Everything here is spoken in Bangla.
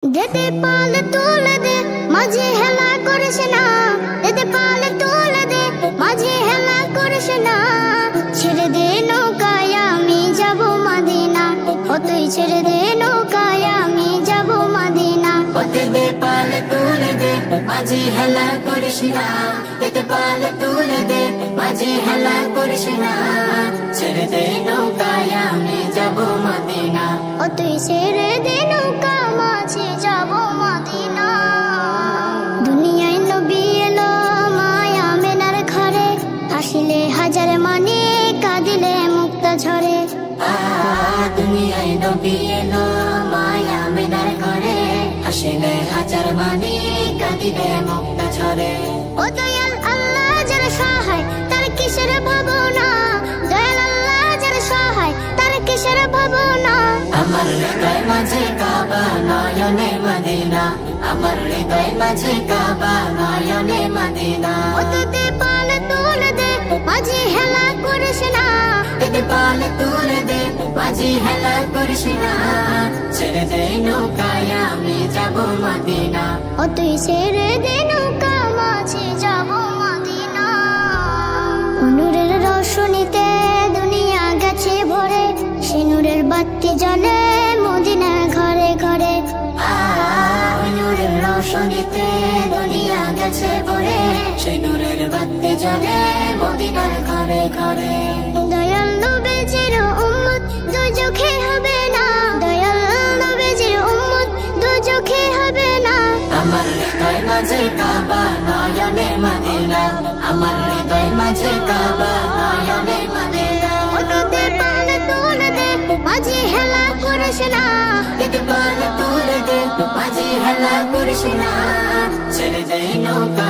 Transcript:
দেতে পালে তুলে দে মাঝে হেলা করিস না, দেতে পালে তুলে দে মাঝে হেলা করিস না। ছেড়ে দে নৌকায় আমি যাব মদিনা, ও তুই ছেড়ে দে নৌকায় আমি যাব মদিনা। দেতে পালে তুলে দে মাঝে হেলা করিস না, দেতে পালে তুলে দে মাঝে হেলা করিস না। ছেড়ে দে নৌকায় আমি যাব মদিনা, ও তুই ছেড়ে দে নৌকা মাঝে যাব মদিনা। দুনিয়ায় নবী এলো মায়া মেনার ঘরে, হাসিলে হাজার মানে কাঁদিলে মুক্ত ঝরে। দুনিয়ায় নবী এলো মায়া মেনার ঘরে, হাসিলে হাজার মানে কাঁদিলে মুক্ত ঝরে। ও দয়াল আল্লাহ যার সহায় তার কিসের ভাবনা, দয়াল আল্লাহ যার সহায় তার কিসের ভাবনা। আমার হৃদয় মাঝে কাবা নয়নে মদিনা, আমার হৃদয় মাঝে কাবা নয়নে মদিনা। ও দেতে পালে তুলে দে মাঝে হেলা করিস না, দেতে পালে তুলে দে মাঝে হেলা করিস না। ছেড়ে দে নৌকায় আমি যাব মদিনা, ও তুই ছেড়ে দে নৌকা মাঝে যাব মদিনা। নূরের রোশনীতে দুনিয়া গেছে ভরে, সে নূরের বাতি জ্বলে মদিনার ঘরে ঘরে। নূরের রোশনীতে দুনিয়া গেছে ভরে, সে নূরের বাতি জ্বলে মদিনার ঘরে ঘরে। দয়াল নবীজির উম্মত দুজখে হবে না, দয়াল নবীজির উম্মত দুজখে হবে না। আমার হৃদয় মাঝে কাবা নয়নে মদিনা, আমার হৃদয় মাঝে কাবা নয়নে মদিনা। ও দেতে পালে তুলে দে মাঝে হেলা করিস না, দেতে পালে তুলে দে মাঝে হেলা করিস না। ছেড়ে দে নৌকা